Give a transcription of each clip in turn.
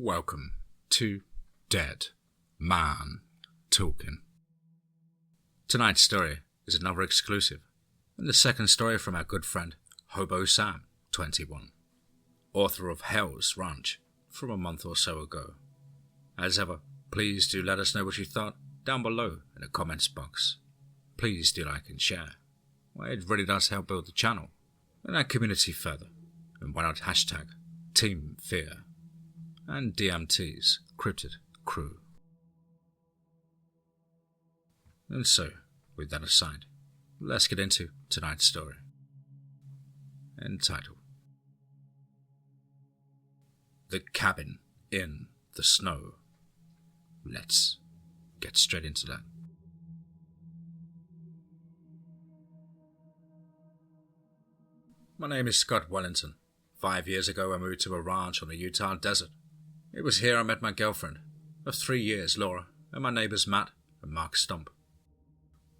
Welcome to Dead Man Talking. Tonight's story is another exclusive, and the second story from our good friend HoboSam21, author of Hell's Ranch from a month or so ago. As ever, please do let us know what you thought down below in the comments box. Please do like and share. Well, it really does help build the channel and our community further. And why not hashtag TeamFEAR and DMT's Cryptid crew. And so, with that aside, let's get into tonight's story, entitled The Cabin in the Snow. Let's get straight into that. My name is Scott Wellington. 5 years ago I moved to a ranch on the Utah desert. It was here I met my girlfriend of 3 years, Laura, and my neighbors Matt and Mark Stump.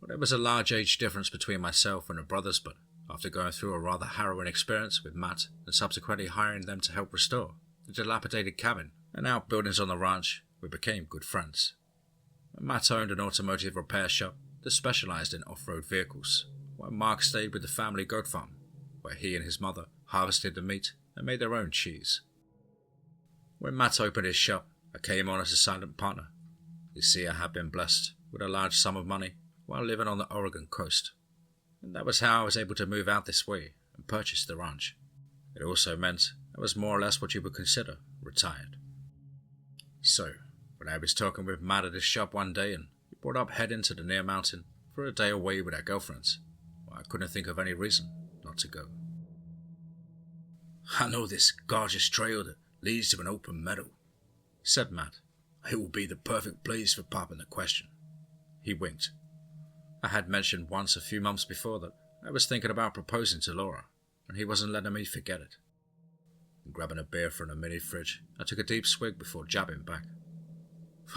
Well, there was a large age difference between myself and the brothers, but after going through a rather harrowing experience with Matt and subsequently hiring them to help restore the dilapidated cabin and outbuildings on the ranch, we became good friends. Matt owned an automotive repair shop that specialized in off-road vehicles, while Mark stayed with the family goat farm, where he and his mother harvested the meat and made their own cheese. When Matt opened his shop, I came on as a silent partner. You see, I had been blessed with a large sum of money while living on the Oregon coast, and that was how I was able to move out this way and purchase the ranch. It also meant I was more or less what you would consider retired. So, when I was talking with Matt at his shop one day and he brought up heading to the near mountain for a day away with our girlfriends, well, I couldn't think of any reason not to go. I know this gorgeous trail that leads to an open meadow, said Matt. It will be the perfect place for popping the question. He winked. I had mentioned once a few months before that I was thinking about proposing to Laura, and he wasn't letting me forget it. Grabbing a beer from the mini fridge, I took a deep swig before jabbing back.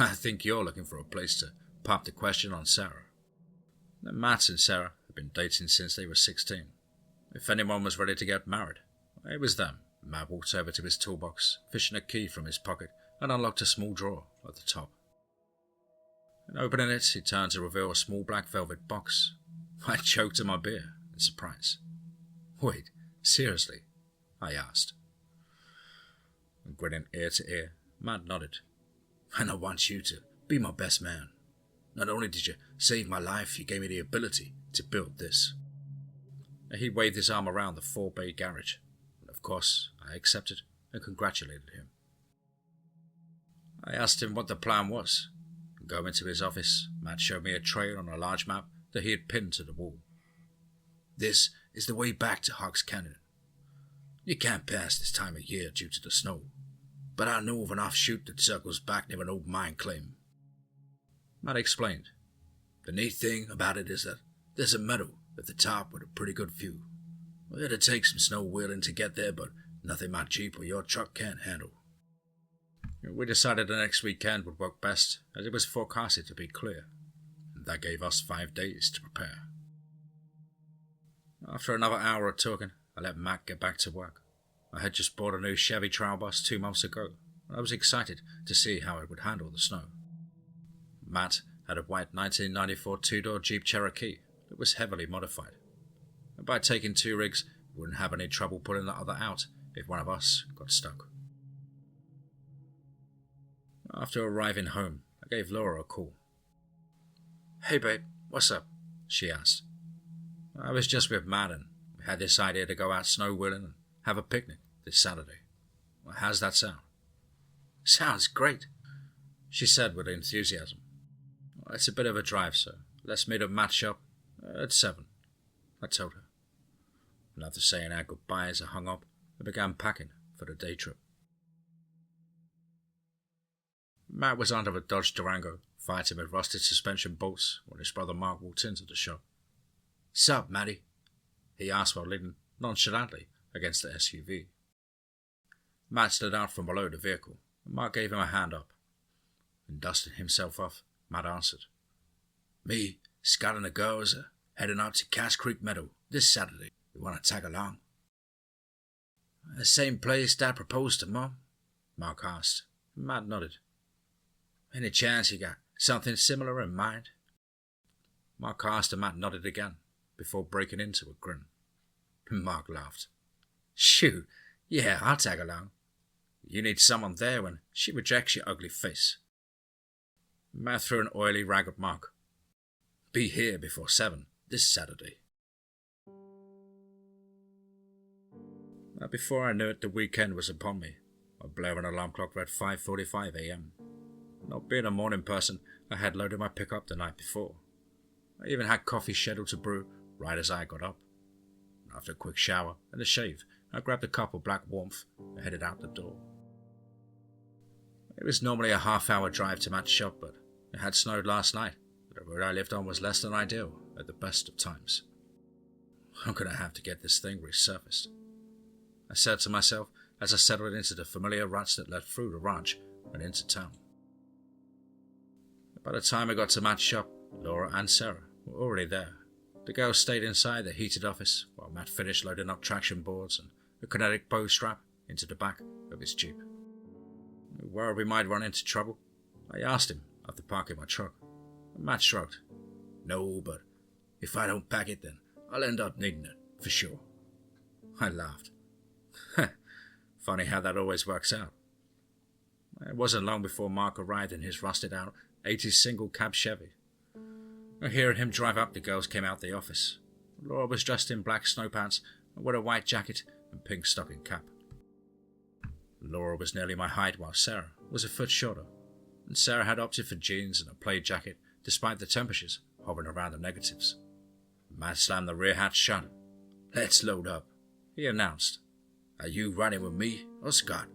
I think you're looking for a place to pop the question on Sarah. Now, Matt and Sarah had been dating since they were 16. If anyone was ready to get married, it was them. Matt walked over to his toolbox, fishing a key from his pocket, and unlocked a small drawer at the top. And opening it, he turned to reveal a small black velvet box. I choked on my beer in surprise. Wait, seriously? I asked. And grinning ear to ear, Matt nodded. And I want you to be my best man. Not only did you save my life, you gave me the ability to build this. He waved his arm around the 4-bay garage. Of course, I accepted and congratulated him. I asked him what the plan was. Going to his office, Matt showed me a trail on a large map that he had pinned to the wall. This is the way back to Hawks Canyon. You can't pass this time of year due to the snow, but I know of an offshoot that circles back near an old mine claim. Matt explained. The neat thing about it is that there's a meadow at the top with a pretty good view. Well, it'll take some snow wheeling to get there, but nothing my Jeep or your truck can't handle. We decided the next weekend would work best, as it was forecasted to be clear, and that gave us 5 days to prepare. After another hour of talking, I let Matt get back to work. I had just bought a new Chevy trial bus 2 months ago, and I was excited to see how it would handle the snow. Matt had a white 1994 two-door Jeep Cherokee that was heavily modified. And by taking 2 rigs, we wouldn't have any trouble pulling the other out if one of us got stuck. After arriving home, I gave Laura a call. Hey babe, what's up? She asked. I was just with Matt and we had this idea to go out snow wheeling and have a picnic this Saturday. Well, how's that sound? Sounds great, she said with enthusiasm. Well, it's a bit of a drive, so let's meet at Matt's shop at 7, I told her. And after saying our goodbyes, I hung up and began packing for the day trip. Matt was under a Dodge Durango, fighting with rusted suspension bolts when his brother Mark walked into the shop. Sup, Matty? He asked while leaning nonchalantly against the SUV. Matt stood out from below the vehicle, and Mark gave him a hand up. And dusting himself off, Matt answered. Me, Scott and the girls are heading out to Cass Creek Meadow this Saturday. You want to tag along? The same place Dad proposed to Mom? Mark asked. Matt nodded. Any chance you got something similar in mind? Mark asked, and Matt nodded again, before breaking into a grin. Mark laughed. Shoot, yeah, I'll tag along. You need someone there when she rejects your ugly face. Matt threw an oily rag at Mark. Be here before 7 this Saturday. Before I knew it, the weekend was upon me. My blaring alarm clock read 5:45 a.m. Not being a morning person, I had loaded my pickup the night before. I even had coffee scheduled to brew right as I got up. After a quick shower and a shave, I grabbed a cup of black warmth and headed out the door. It was normally a half-hour drive to Matt's shop, but it had snowed last night. The road I lived on was less than ideal at the best of times. I'm going to have to get this thing resurfaced, I said to myself as I settled into the familiar ruts that led through the ranch and into town. By the time I got to Matt's shop, Laura and Sarah were already there. The girls stayed inside the heated office while Matt finished loading up traction boards and a kinetic bow strap into the back of his Jeep. Worried we might run into trouble, I asked him after parking my truck. Matt shrugged. No, but if I don't pack it, then I'll end up needing it, for sure. I laughed. Funny how that always works out. It wasn't long before Mark arrived in his rusted-out 80s single-cab Chevy. Hearing him drive up, the girls came out the office. Laura was dressed in black snow pants and wore a white jacket and pink stocking cap. Laura was nearly my height, while Sarah was a foot shorter, and Sarah had opted for jeans and a plaid jacket despite the temperatures hovering around the negatives. Matt slammed the rear hatch shut. Let's load up, he announced. Are you riding with me or Scott?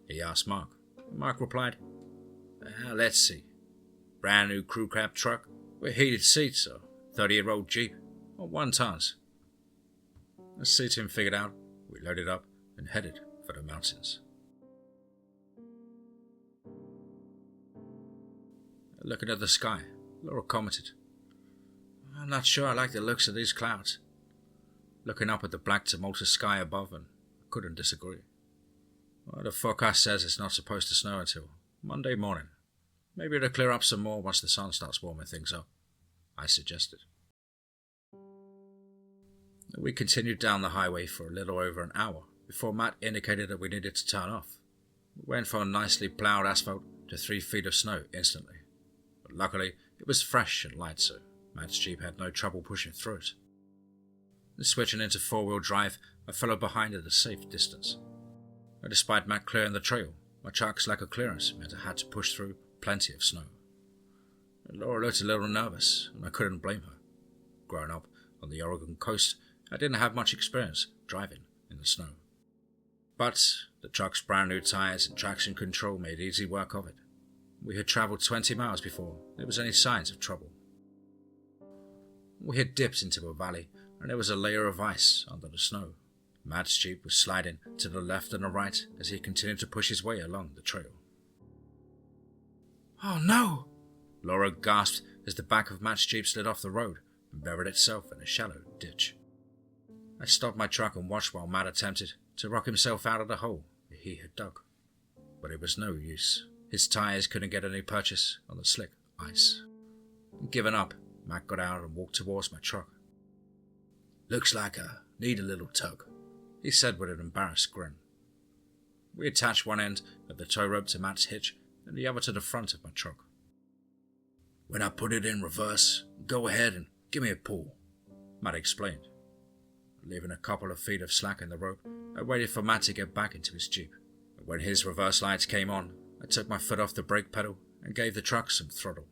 He asked Mark. Mark replied, Let's see. Brand new crew cab truck with heated seats or 30-year-old Jeep or 1 tons. As Seaton figured out, we loaded up and headed for the mountains. Looking at the sky, Laura commented, I'm not sure I like the looks of these clouds. Looking up at the black tumultuous sky above, and I couldn't disagree. Well, the forecast says it's not supposed to snow until Monday morning. Maybe it'll clear up some more once the sun starts warming things up, I suggested. We continued down the highway for a little over an hour before Matt indicated that we needed to turn off. We went from nicely ploughed asphalt to 3 feet of snow instantly. But luckily, it was fresh and light, so Matt's Jeep had no trouble pushing through it. Switching into 4-wheel drive, I followed behind at a safe distance. And despite Matt clearing the trail, my truck's lack of clearance meant I had to push through plenty of snow. Laura looked a little nervous, and I couldn't blame her. Growing up on the Oregon coast, I didn't have much experience driving in the snow. But the truck's brand new tires and traction control made easy work of it. We had travelled 20 miles before there was any signs of trouble. We had dipped into a valley, and there was a layer of ice under the snow. Matt's Jeep was sliding to the left and the right as he continued to push his way along the trail. Oh no! Laura gasped as the back of Matt's Jeep slid off the road and buried itself in a shallow ditch. I stopped my truck and watched while Matt attempted to rock himself out of the hole he had dug. But it was no use. His tires couldn't get any purchase on the slick ice. Giving up, Matt got out and walked towards my truck. Looks like I need a little tug, he said with an embarrassed grin. We attached one end of the tow rope to Matt's hitch and the other to the front of my truck. When I put it in reverse, go ahead and give me a pull, Matt explained. Leaving a couple of feet of slack in the rope, I waited for Matt to get back into his Jeep. When his reverse lights came on, I took my foot off the brake pedal and gave the truck some throttle.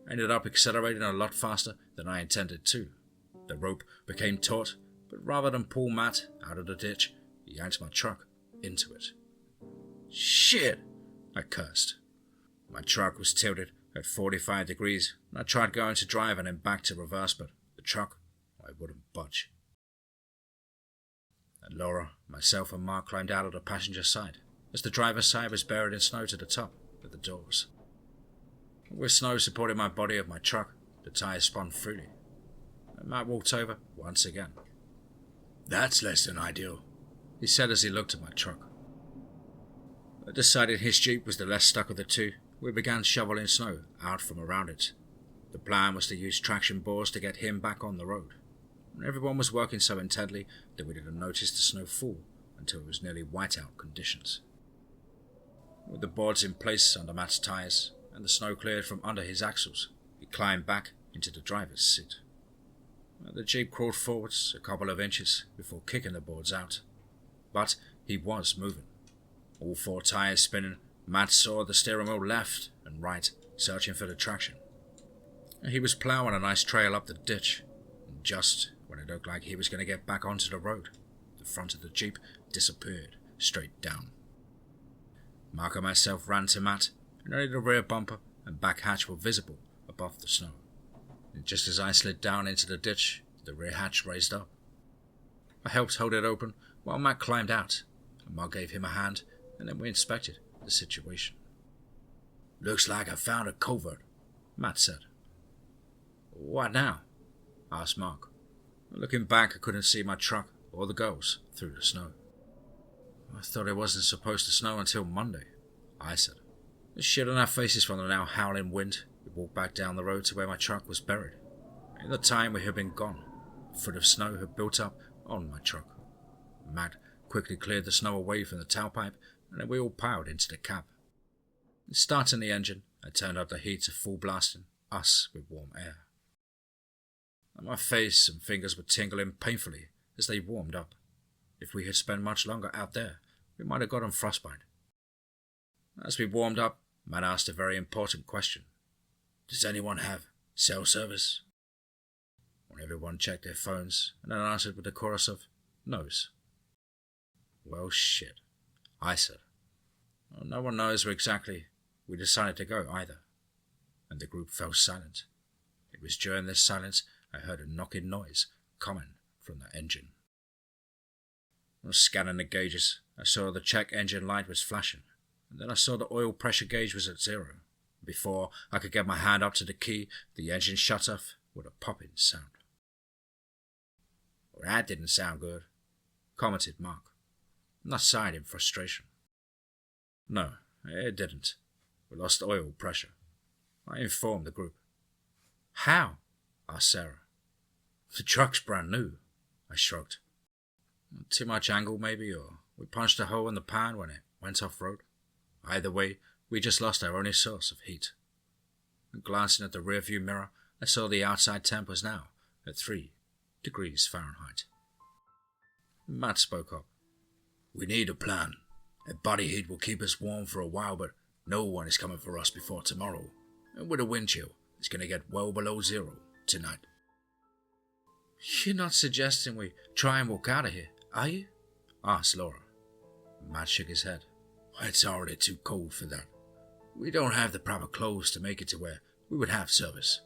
I ended up accelerating a lot faster than I intended to. The rope became taut, but rather than pull Matt out of the ditch, he yanked my truck into it. Shit! I cursed. My truck was tilted at 45 degrees, and I tried going to drive and then back to reverse, but the truck, I wouldn't budge. And Laura, myself and Mark climbed out of the passenger side, as the driver's side was buried in snow to the top of the doors. With snow supporting my body of my truck, the tires spun freely. And Matt walked over once again. That's less than ideal, he said as he looked at my truck. I decided his Jeep was the less stuck of the two. We began shoveling snow out from around it. The plan was to use traction bores to get him back on the road. Everyone was working so intently that we didn't notice the snow fall until it was nearly whiteout conditions. With the boards in place under Matt's tires and the snow cleared from under his axles, he climbed back into the driver's seat. The Jeep crawled forwards a couple of inches before kicking the boards out. But he was moving. All four tires spinning, Matt saw the steering wheel left and right, searching for the traction. He was ploughing a nice trail up the ditch, and just when it looked like he was going to get back onto the road, the front of the Jeep disappeared straight down. Mark and myself ran to Matt, and only the rear bumper and back hatch were visible above the snow. And just as I slid down into the ditch, the rear hatch raised up. I helped hold it open while Matt climbed out, and Mark gave him a hand, and then we inspected the situation. "Looks like I found a covert," Matt said. "What now?" asked Mark. Looking back, I couldn't see my truck or the girls through the snow. "I thought it wasn't supposed to snow until Monday," I said. The shit on our faces from the now howling wind, we walked back down the road to where my truck was buried. In the time we had been gone, a foot of snow had built up on my truck. Matt quickly cleared the snow away from the tailpipe, and then we all piled into the cab. Starting the engine, I turned up the heat to full blasting us with warm air. My face and fingers were tingling painfully as they warmed up. If we had spent much longer out there, we might have gotten frostbite. As we warmed up, Matt asked a very important question. "Does anyone have cell service?" When everyone checked their phones, and then answered with a chorus of no's. "Well, shit," I said. Well, no one knows where exactly we decided to go either, and the group fell silent. It was during this silence I heard a knocking noise coming from the engine. I was scanning the gauges. I saw the check engine light was flashing, and then I saw the oil pressure gauge was at 0. Before I could get my hand up to the key, the engine shut off with a popping sound. "Well, that didn't sound good," commented Mark. I sighed in frustration. "No, it didn't. We lost oil pressure," I informed the group. "How?" asked Sarah. "The truck's brand new," I shrugged. "Too much angle maybe, or we punched a hole in the pan when it went off-road. Either way, we just lost our only source of heat." And glancing at the rearview mirror, I saw the outside temp was now at 3 degrees Fahrenheit. Matt spoke up. "We need a plan. A body heat will keep us warm for a while, but no one is coming for us before tomorrow. And with a wind chill, it's going to get well below 0 tonight." "You're not suggesting we try and walk out of here, are you?" asked Laura. Matt shook his head. "It's already too cold for that. We don't have the proper clothes to make it to where we would have service."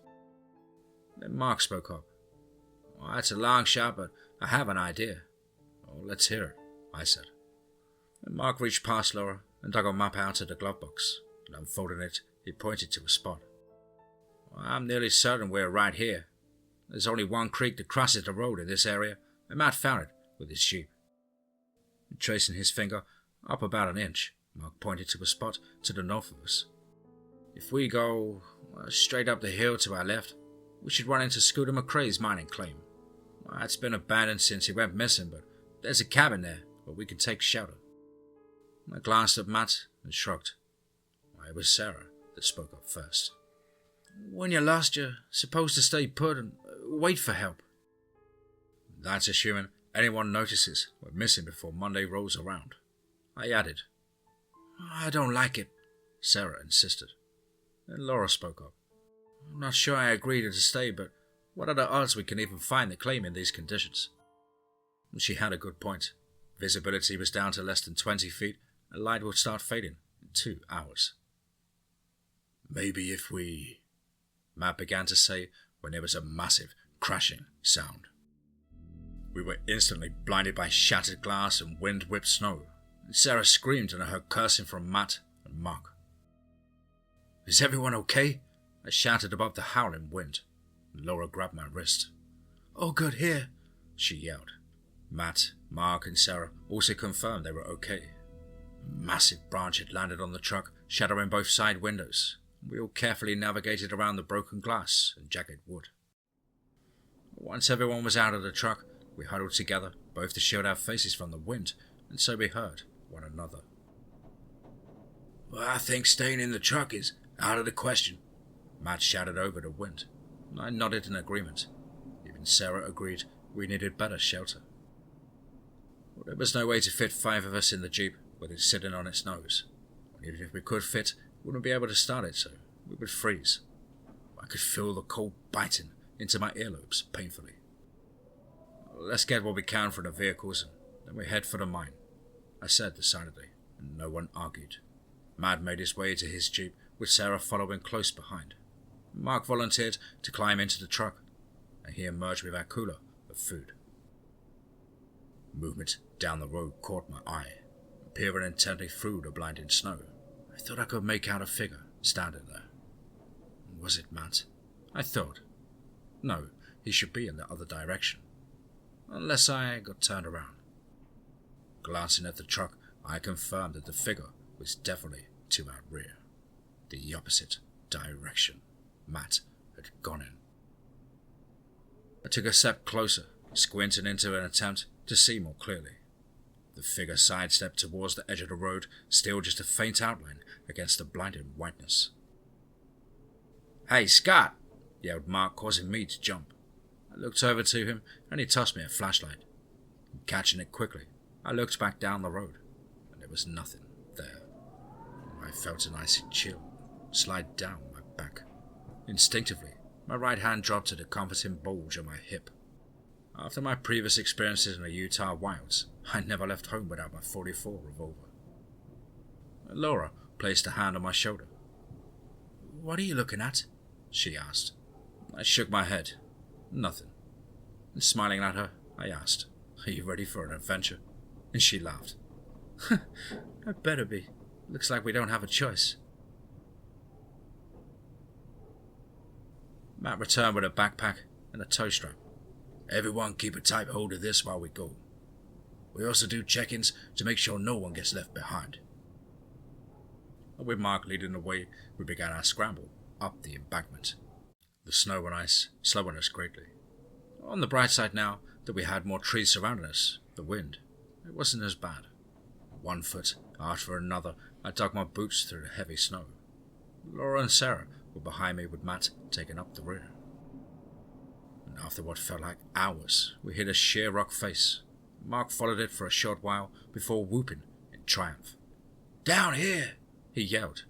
Then Mark spoke up. "Well, that's a long shot, but I have an idea." "Well, let's hear it," I said. And Mark reached past Laura and dug a map out of the glove box, and unfolding it, he pointed to a spot. "Well, I'm nearly certain we're right here. There's only one creek that crosses the road in this area, and Matt found it with his sheep." And tracing his finger up about an inch, Mark pointed to a spot to the north of us. "If we go straight up the hill to our left, we should run into Scooter McCrae's mining claim. It's been abandoned since he went missing, but there's a cabin there where we can take shelter." I glanced at Matt and shrugged. It was Sarah that spoke up first. "When you're lost, you're supposed to stay put and wait for help." "That's assuming anyone notices we're missing before Monday rolls around," I added. "I don't like it," Sarah insisted. Then Laura spoke up. "I'm not sure I agree to stay, but what are the odds we can even find the claim in these conditions?" She had a good point. Visibility was down to less than 20 feet, and light would start fading in 2 hours. "Maybe if we..." Matt began to say when there was a massive crashing sound. We were instantly blinded by shattered glass and wind-whipped snow. Sarah screamed and I heard cursing from Matt and Mark. "Is everyone okay?" I shouted above the howling wind. Laura grabbed my wrist. "Oh, good, here," she yelled. Matt, Mark and Sarah also confirmed they were okay. A massive branch had landed on the truck, shattering both side windows. We all carefully navigated around the broken glass and jagged wood. Once everyone was out of the truck, we huddled together, both to shield our faces from the wind, and so we heard one another. "Well, I think staying in the truck is out of the question," Matt shouted over the wind. I nodded in agreement. Even Sarah agreed we needed better shelter. Well, there was no way to fit 5 of us in the Jeep with it sitting on its nose. And even if we could fit, we wouldn't be able to start it, so we would freeze. I could feel the cold biting into my earlobes painfully. "Let's get what we can from the vehicles, and then we head for the mine," I said decidedly, and no one argued. Matt made his way to his Jeep, with Sarah following close behind. Mark volunteered to climb into the truck, and he emerged with our cooler of food. Movement down the road caught my eye. Peering intently through the blinding snow, I thought I could make out a figure standing there. Was it Matt? I thought. No, he should be in the other direction. Unless I got turned around. Glancing at the truck, I confirmed that the figure was definitely to our rear. The opposite direction Matt had gone in. I took a step closer, squinting into an attempt to see more clearly. The figure sidestepped towards the edge of the road, still just a faint outline against the blinding whiteness. "Hey, Scott!" yelled Mark, causing me to jump. I looked over to him, and he tossed me a flashlight. Catching it quickly, I looked back down the road, and there was nothing there. I felt an icy chill slide down my back. Instinctively, my right hand dropped to the comforting bulge on my hip. After my previous experiences in the Utah wilds, I never left home without my .44 revolver. Laura placed a hand on my shoulder. "What are you looking at?" she asked. I shook my head. Nothing. And smiling at her, I asked, "Are you ready for an adventure?" And she laughed. "I better be. Looks like we don't have a choice." Matt returned with a backpack and a tow strap. "Everyone keep a tight hold of this while we go. We also do check-ins to make sure no one gets left behind." With Mark leading the way, we began our scramble up the embankment. The snow and ice slowing us greatly. On the bright side now that we had more trees surrounding us, the wind, it wasn't as bad. One foot after another, I dug my boots through the heavy snow. Laura and Sarah were behind me with Matt taking up the rear. And after what felt like hours, we hit a sheer rock face. Mark followed it for a short while before whooping in triumph. "Down here!" he yelled,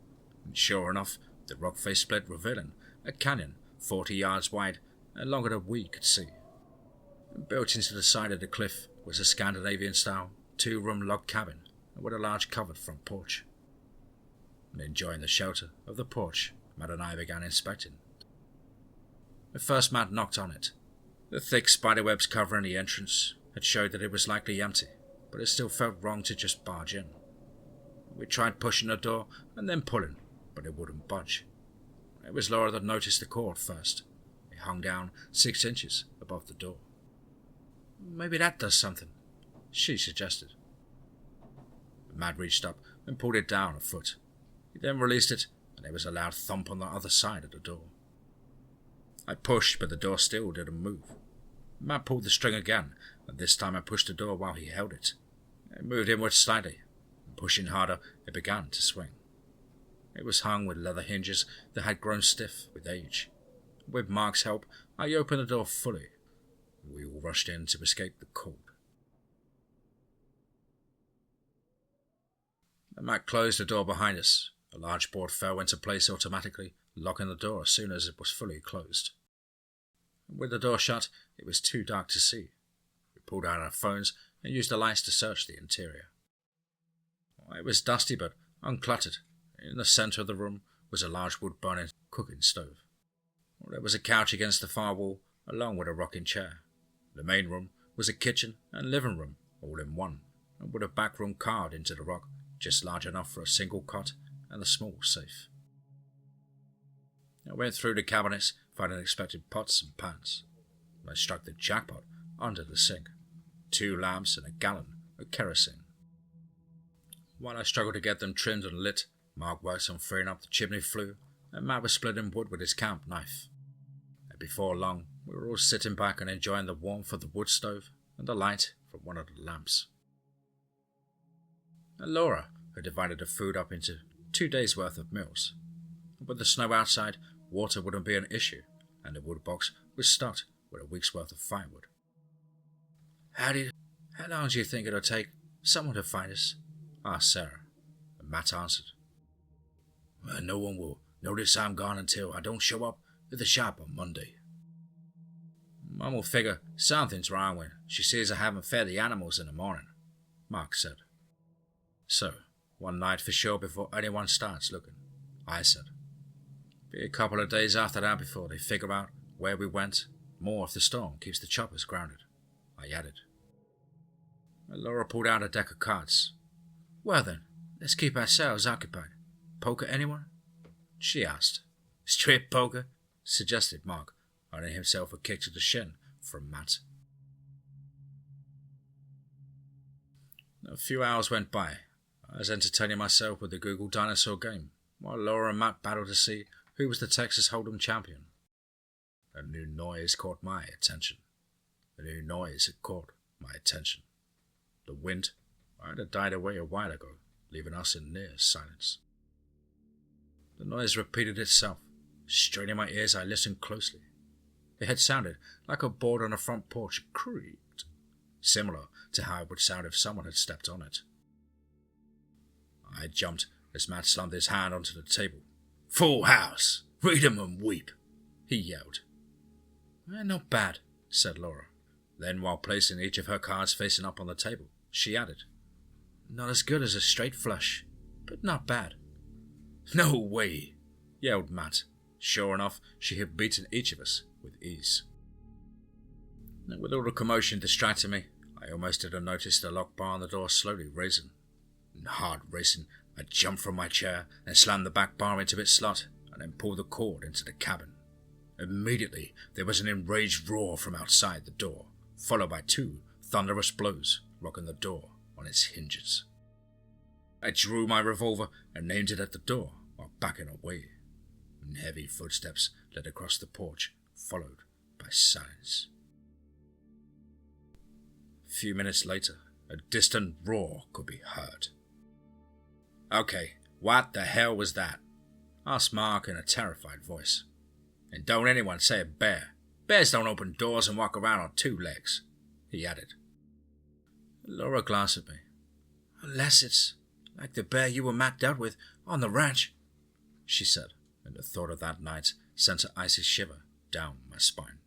and sure enough, the rock face split, revealing a canyon 40 yards wide and longer than we could see. Built into the side of the cliff was a Scandinavian-style 2-room log cabin with a large covered front porch. And enjoying the shelter of the porch, Matt and I began inspecting. At first, Matt knocked on it. The thick spiderwebs covering the entrance had showed that it was likely empty, but it still felt wrong to just barge in. We tried pushing the door and then pulling, but it wouldn't budge. It was Laura that noticed the cord first. It hung down 6 inches above the door. "Maybe that does something," she suggested. Matt reached up and pulled it down a foot. He then released it, and there was a loud thump on the other side of the door. I pushed, but the door still didn't move. Matt pulled the string again, and this time I pushed the door while he held it. It moved inward slightly, and pushing harder, it began to swing. It was hung with leather hinges that had grown stiff with age. With Mark's help, I opened the door fully. We all rushed in to escape the cold. Matt closed the door behind us. A large board fell into place automatically, locking the door as soon as it was fully closed. With the door shut, it was too dark to see. We pulled out our phones and used the lights to search the interior. It was dusty but uncluttered. In the centre of the room was a large wood-burning cooking stove. There was a couch against the far wall, along with a rocking chair. The main room was a kitchen and living room, all in one, and with a back room carved into the rock, just large enough for a single cot and a small safe. I went through the cabinets, finding unexpected pots and pans. I struck the jackpot under the sink. 2 lamps and a gallon of kerosene. While I struggled to get them trimmed and lit, Mark worked on freeing up the chimney flue, and Matt was splitting wood with his camp knife. And before long, we were all sitting back and enjoying the warmth of the wood stove and the light from one of the lamps. And Laura had divided the food up into 2 days' worth of meals. And with the snow outside, water wouldn't be an issue, and the wood box was stocked with a week's worth of firewood. How long do you think it'll take someone to find us? Asked Sarah, and Matt answered. Well, no one will notice I'm gone until I don't show up at the shop on Monday. Mum will figure something's wrong when she sees I haven't fed the animals in the morning, Mark said. So, one night for sure before anyone starts looking, I said. Be a couple of days after that before they figure out where we went, more if the storm keeps the choppers grounded, I added. Laura pulled out a deck of cards. Well then, let's keep ourselves occupied. Poker anyone? She asked. Strip poker? Suggested Mark, earning himself a kick to the shin from Matt. A few hours went by. I was entertaining myself with the Google dinosaur game, while Laura and Matt battled to see who was the Texas Hold'em champion. A new noise caught my attention. A new noise had caught my attention. The wind had died away a while ago, leaving us in near silence. The noise repeated itself. Straining my ears, I listened closely. It had sounded like a board on a front porch creaked, similar to how it would sound if someone had stepped on it. I jumped as Matt slammed his hand onto the table. Full house! Read 'em and weep! He yelled. Not bad, said Laura. Then, while placing each of her cards facing up on the table, she added, Not as good as a straight flush, but not bad. No way, yelled Matt. Sure enough, she had beaten each of us with ease. And with all the commotion distracting me, I almost didn't notice the lock bar on the door slowly raising. And hard racing, I jumped from my chair and slammed the back bar into its slot, and then pulled the cord into the cabin. Immediately, there was an enraged roar from outside the door, followed by 2 thunderous blows, rocking the door on its hinges. I drew my revolver and aimed it at the door while backing away, and heavy footsteps led across the porch, followed by silence. A few minutes later, a distant roar could be heard. Okay, what the hell was that? Asked Mark in a terrified voice. And don't anyone say a bear. Bears don't open doors and walk around on 2 legs, he added. Laura glanced at me. Unless it's like the bear you and Matt dealt with on the ranch, she said, and the thought of that night sent an icy shiver down my spine.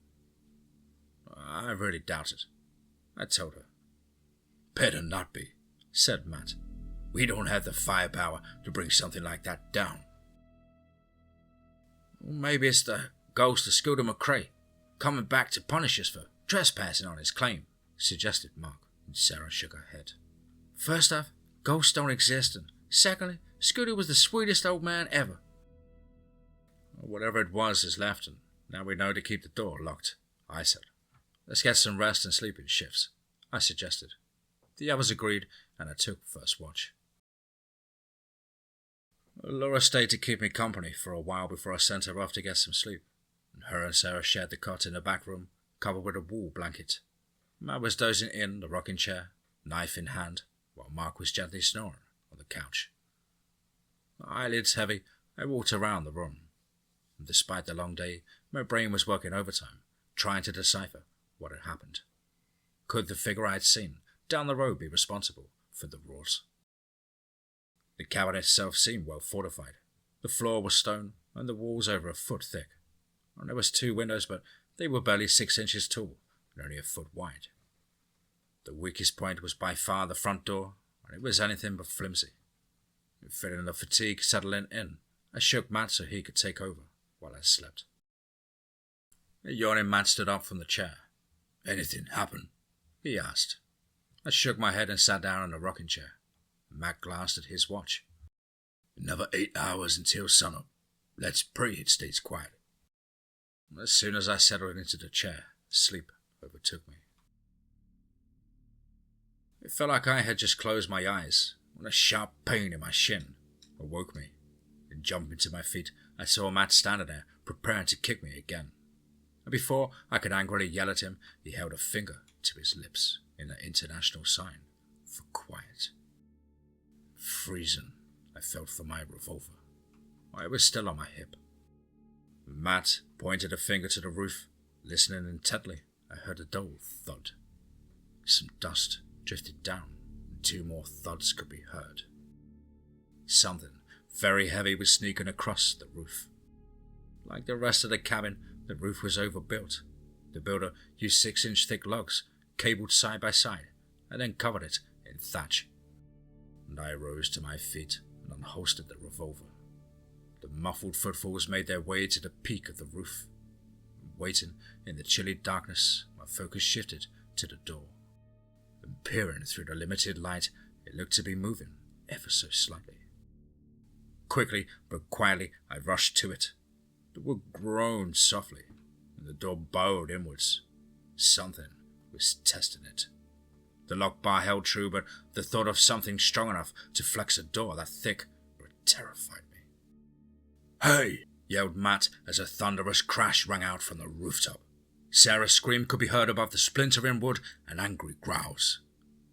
I really doubt it, I told her. Better not be, said Matt. We don't have the firepower to bring something like that down. Maybe it's the ghost of Scooter McCrae, coming back to punish us for trespassing on his claim, suggested Mark, and Sarah shook her head. First off, ghosts don't exist, and secondly, Scooter was the sweetest old man ever. Whatever it was is left, and now we know to keep the door locked, I said. Let's get some rest and sleep in shifts, I suggested. The others agreed, and I took first watch. Laura stayed to keep me company for a while before I sent her off to get some sleep, and her and Sarah shared the cot in the back room, covered with a wool blanket. I was dozing in the rocking chair, knife in hand, while Mark was gently snoring on the couch. My eyelids heavy, I walked around the room. And despite the long day, my brain was working overtime, trying to decipher what had happened. Could the figure I had seen down the road be responsible for the roars? The cabin itself seemed well fortified. The floor was stone, and the walls over a foot thick. And there was 2 windows, but they were barely 6 inches tall and only a foot wide. The weakest point was by far the front door, and it was anything but flimsy. Feeling the fatigue settling in, I shook Matt so he could take over while I slept. A yawning Matt stood up from the chair. Anything happen? He asked. I shook my head and sat down in the rocking chair. Matt glanced at his watch. Another 8 hours until sunup. Let's pray it stays quiet. As soon as I settled into the chair, sleep overtook me. It felt like I had just closed my eyes, when a sharp pain in my shin awoke me. And jumping to my feet, I saw Matt standing there, preparing to kick me again. And before I could angrily yell at him, he held a finger to his lips in an international sign for quiet. Freezing, I felt for my revolver. I was still on my hip. Matt pointed a finger to the roof. Listening intently, I heard a dull thud. Some dust drifted down, and 2 more thuds could be heard. Something very heavy was sneaking across the roof. Like the rest of the cabin, the roof was overbuilt. The builder used 6-inch thick logs, cabled side by side, and then covered it in thatch. And I rose to my feet and unholstered the revolver. The muffled footfalls made their way to the peak of the roof. Waiting in the chilly darkness, my focus shifted to the door. And peering through the limited light, it looked to be moving ever so slightly. Quickly but quietly, I rushed to it. The wood groaned softly, and the door bowed inwards. Something was testing it. The lock bar held true, but the thought of something strong enough to flex a door that thick terrified me. "Hey!" yelled Matt as a thunderous crash rang out from the rooftop. Sarah's scream could be heard above the splintering wood and angry growls.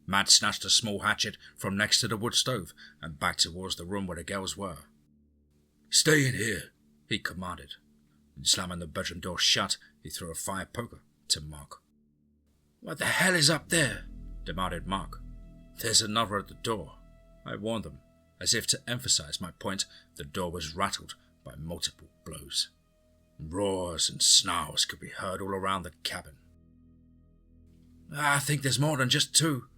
Matt snatched a small hatchet from next to the wood stove and backed towards the room where the girls were. "Stay in here," he commanded. And slamming the bedroom door shut, he threw a fire poker to Mark. "What the hell is up there?" demanded Mark. "There's another at the door," I warned them. As if to emphasize my point, the door was rattled by multiple blows. Roars and snarls could be heard all around the cabin. "I think there's more than just 2,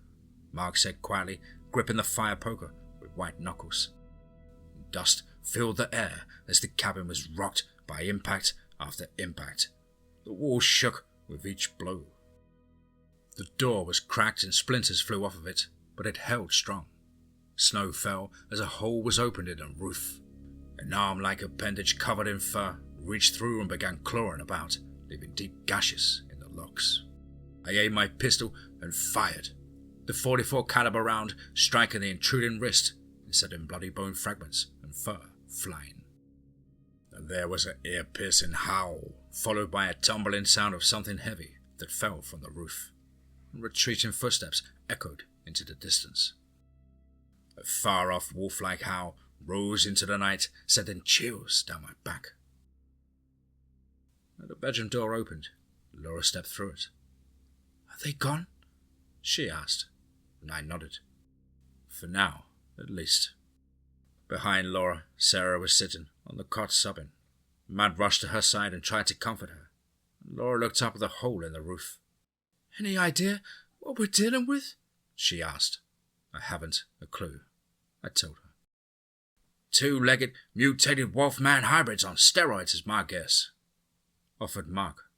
Mark said quietly, gripping the fire poker with white knuckles. Dust filled the air as the cabin was rocked by impact after impact. The walls shook with each blow. The door was cracked and splinters flew off of it, but it held strong. Snow fell as a hole was opened in the roof. An arm-like appendage covered in fur reached through and began clawing about, leaving deep gashes in the locks. I aimed my pistol and fired, the .44 caliber round striking the intruding wrist and sending bloody bone fragments and fur flying. And there was an ear-piercing howl, followed by a tumbling sound of something heavy that fell from the roof. Retreating footsteps echoed into the distance. A far-off wolf-like howl rose into the night, sending chills down my back. The bedroom door opened. Laura stepped through it. "Are they gone?" she asked, and I nodded. For now, at least. Behind Laura, Sarah was sitting on the cot sobbing. Matt rushed to her side and tried to comfort her. Laura looked up at the hole in the roof. "Any idea what we're dealing with?" she asked. "I haven't a clue," I told her. "Two-legged, mutated wolf-man hybrids on steroids is my guess," offered Mark.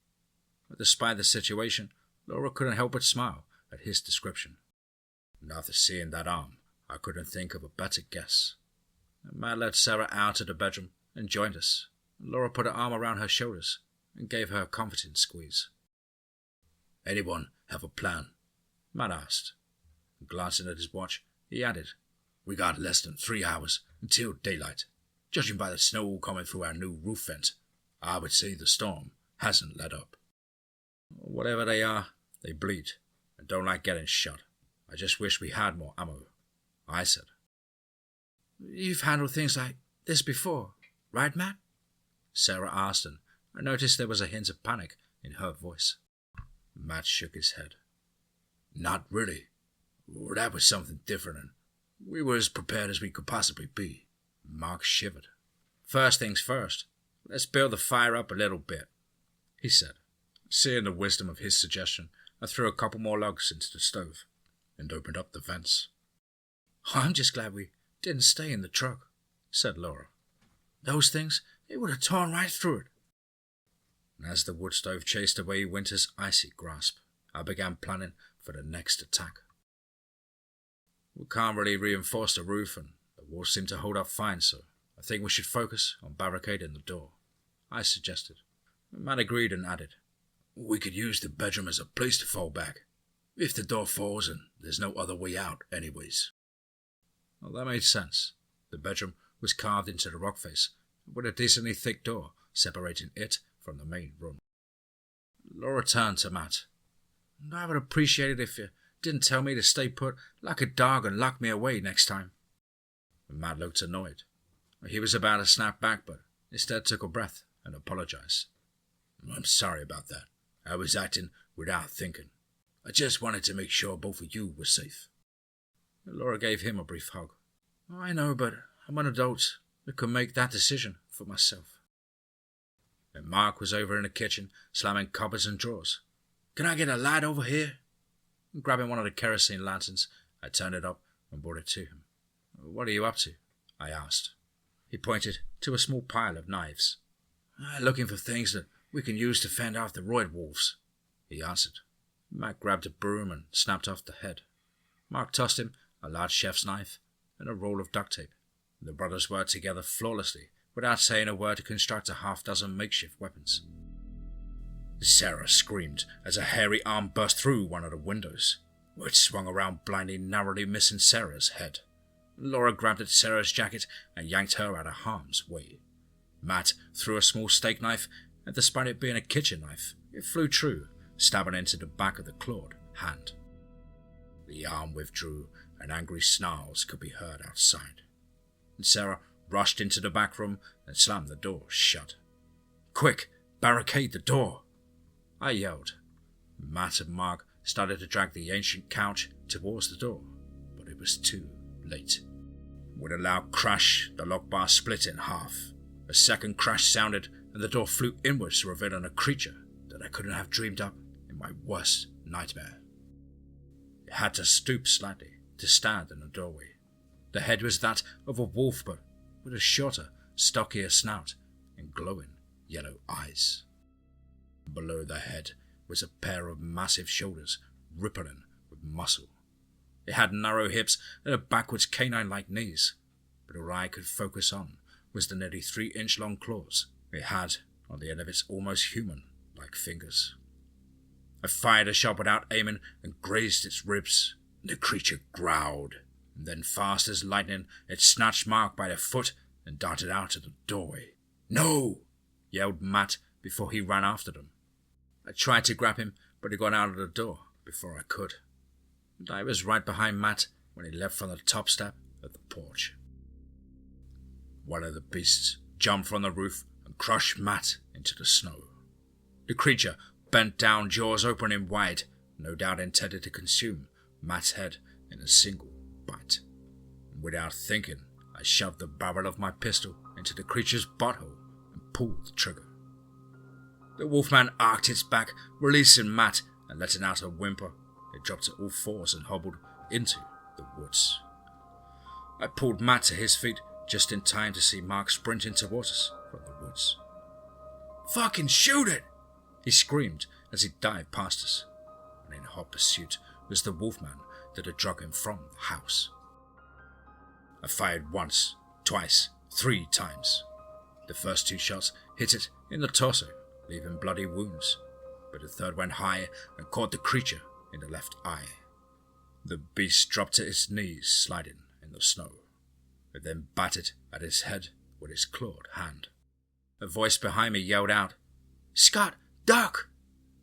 But despite the situation, Laura couldn't help but smile at his description. And after seeing that arm, I couldn't think of a better guess. Matt led Sarah out of the bedroom and joined us. Laura put her arm around her shoulders and gave her a comforting squeeze. "Anyone have a plan?" Matt asked. Glancing at his watch, he added, "We got less than 3 hours until daylight. Judging by the snow coming through our new roof vent, I would say the storm hasn't let up." "Whatever they are, they bleed and don't like getting shot. I just wish we had more ammo," I said. "You've handled things like this before, right, Matt?" Sarah asked, and I noticed there was a hint of panic in her voice. Matt shook his head. "Not really. That was something different, and we were as prepared as we could possibly be." Mark shivered. "First things first, let's build the fire up a little bit," he said. Seeing the wisdom of his suggestion, I threw a couple more logs into the stove and opened up the vents. "I'm just glad we didn't stay in the truck," said Laura. "Those things, they would have torn right through it." And as the wood stove chased away winter's icy grasp, I began planning for the next attack. "We can't really reinforce the roof, and the walls seem to hold up fine, so I think we should focus on barricading the door," I suggested. Matt agreed and added, "We could use the bedroom as a place to fall back, if the door falls and there's no other way out anyways." Well, that made sense. The bedroom was carved into the rock face, with a decently thick door separating it from the main room. Laura turned to Matt. I would appreciate it if you didn't tell me to stay put like a dog and lock me away next time. Matt looked annoyed. He was about to snap back, but instead took a breath and apologized. I'm sorry about that. I was acting without thinking. I just wanted to make sure both of you were safe. Laura gave him a brief hug. I know, but I'm an adult. I can make that decision for myself. And Mark was over in the kitchen, slamming cupboards and drawers. Can I get a light over here? Grabbing one of the kerosene lanterns, I turned it up and brought it to him. What are you up to? I asked. He pointed to a small pile of knives. Looking for things that we can use to fend off the roid wolves, he answered. Matt grabbed a broom and snapped off the head. Mark tossed him a large chef's knife and a roll of duct tape. The brothers worked together flawlessly, without saying a word, to construct a half-dozen makeshift weapons. Sarah screamed as a hairy arm burst through one of the windows, where it swung around blindly, narrowly missing Sarah's head. Laura grabbed at Sarah's jacket and yanked her out of harm's way. Matt threw a small steak knife, and despite it being a kitchen knife, it flew true, stabbing into the back of the clawed hand. The arm withdrew, and angry snarls could be heard outside. Sarah rushed into the back room and slammed the door shut. Quick, barricade the door! I yelled. Matt and Mark started to drag the ancient couch towards the door, but it was too late. With a loud crash, the lock bar split in half. A second crash sounded, and the door flew inwards, revealing a creature that I couldn't have dreamed up in my worst nightmare. It had to stoop slightly to stand in the doorway. The head was that of a wolf, but with a shorter, stockier snout and glowing yellow eyes. Below the head was a pair of massive shoulders rippling with muscle. It had narrow hips and a backwards canine-like knees, but all I could focus on was the nearly 3-inch long claws it had on the end of its almost human-like fingers. I fired a shot without aiming and grazed its ribs. The creature growled, and then fast as lightning it snatched Mark by the foot and darted out of the doorway. No! Yelled Matt before he ran after them. I tried to grab him, but he got out of the door before I could. And I was right behind Matt when he leapt from the top step of the porch. One of the beasts jumped from the roof and crushed Matt into the snow. The creature bent down, jaws opening wide, no doubt intended to consume Matt's head in a single bite. Without thinking, I shoved the barrel of my pistol into the creature's butthole and pulled the trigger. The wolfman arched its back, releasing Matt and letting out a whimper. It dropped to all fours and hobbled into the woods. I pulled Matt to his feet just in time to see Mark sprinting towards us from the woods. Fucking shoot it! He screamed as he dived past us, and in hot pursuit was the wolfman that had dragged him from the house. I fired once, twice, 3 times. The first 2 shots hit it in the torso, leaving bloody wounds, but the third went high and caught the creature in the left eye. The beast dropped to its knees, sliding in the snow. It then batted at its head with its clawed hand. A voice behind me yelled out, Scott, duck!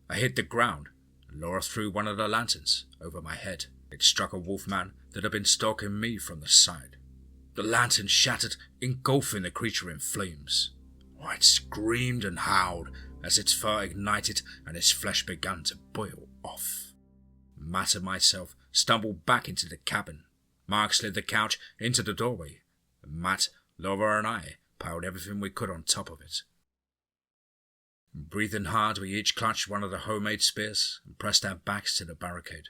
I hit the ground, and Laura threw one of the lanterns over my head. It struck a wolfman that had been stalking me from the side. The lantern shattered, engulfing the creature in flames. It screamed and howled as its fur ignited and its flesh began to boil off. Matt and myself stumbled back into the cabin. Mark slid the couch into the doorway, and Matt, Laura and I piled everything we could on top of it. Breathing hard, we each clutched one of the homemade spears and pressed our backs to the barricade.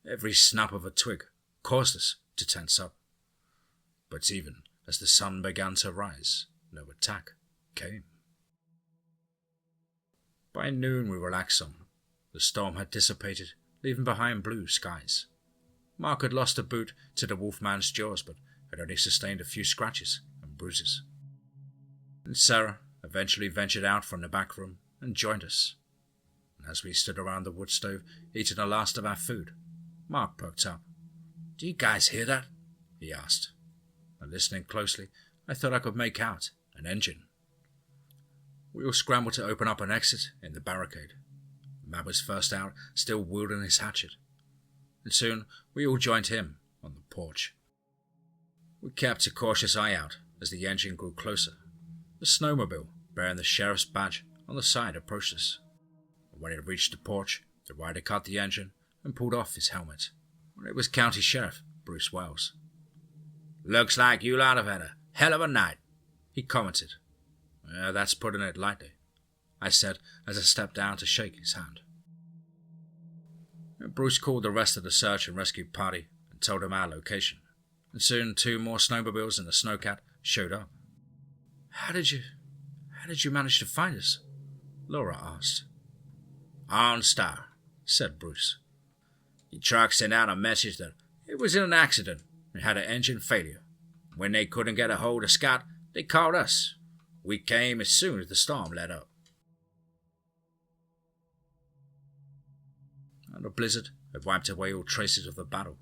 Every snap of a twig caused us to tense up. But even as the sun began to rise, no attack came. By noon we relaxed some. The storm had dissipated, leaving behind blue skies. Mark had lost a boot to the wolfman's jaws, but had only sustained a few scratches and bruises. And Sarah eventually ventured out from the back room and joined us. And as we stood around the wood stove, eating the last of our food, Mark perked up. Do you guys hear that? he asked. And listening closely, I thought I could make out an engine. We all scrambled to open up an exit in the barricade. Matt was first out, still wielding his hatchet. And soon we all joined him on the porch. We kept a cautious eye out as the engine grew closer. The snowmobile, bearing the sheriff's badge on the side, approached us. When it reached the porch, the rider cut the engine and pulled off his helmet. It was County Sheriff Bruce Wells. "Looks like you lot have had a hell of a night," he commented. "That's putting it lightly," I said as I stepped down to shake his hand. Bruce called the rest of the search and rescue party and told them our location, and soon 2 more snowmobiles and a snowcat showed up. How did you manage to find us?" Laura asked. "OnStar," said Bruce. "The truck sent out a message that it was in an accident and had an engine failure. When they couldn't get a hold of Scott, they called us. We came as soon as the storm let up." And the blizzard had wiped away all traces of the battle.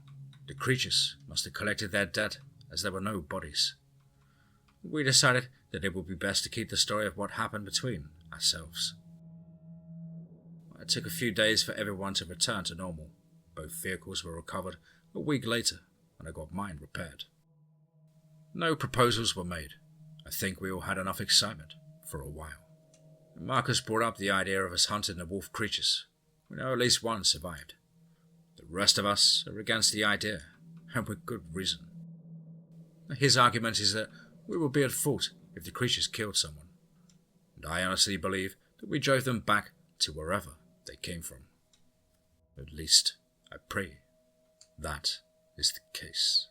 The creatures must have collected their dead, as there were no bodies. We decided that it would be best to keep the story of what happened between ourselves. It took a few days for everyone to return to normal. Both vehicles were recovered a week later, and I got mine repaired. No proposals were made. I think we all had enough excitement for a while. Marcus brought up the idea of us hunting the wolf creatures. We know at least one survived. The rest of us are against the idea, and with good reason. His argument is that we will be at fault if the creatures killed someone, and I honestly believe that we drove them back to wherever they came from. At least, I pray that is the case.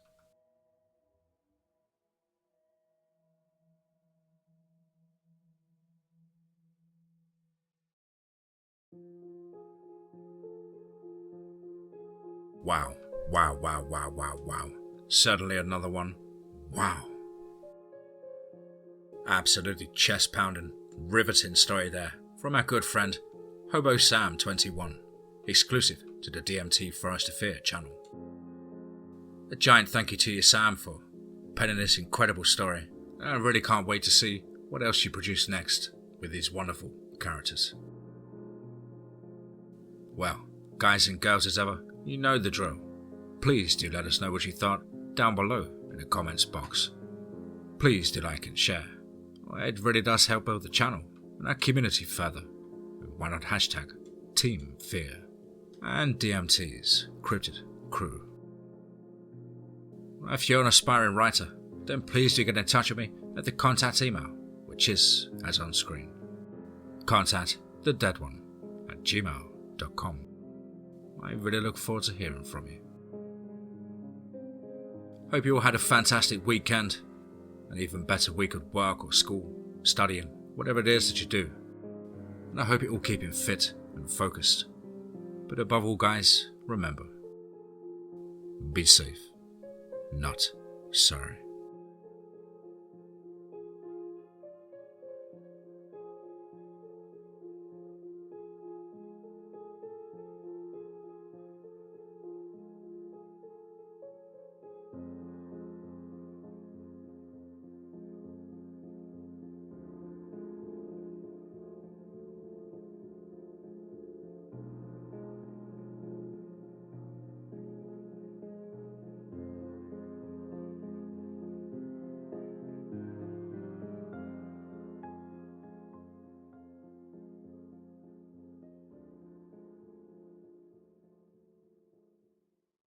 Wow. Certainly another one. Wow. Absolutely chest-pounding, riveting story there from our good friend HoboSam21, exclusive to the DMT TeamFEAR channel. A giant thank you to you, Sam, for penning this incredible story. I really can't wait to see what else you produce next with these wonderful characters. Well, guys and girls as ever, you know the drill. Please do let us know what you thought down below in the comments box. Please do like and share. It really does help build the channel and our community further. Why not hashtag TeamFEAR and DMT's Cryptid crew. If you're an aspiring writer, then please do get in touch with me at the contact email, which is as on screen. contactthedeadone@gmail.com. I really look forward to hearing from you. Hope you all had a fantastic weekend, an even better week at work or school, studying, whatever it is that you do. And I hope you're all keeping fit and focused. But above all, guys, remember, be safe, not sorry.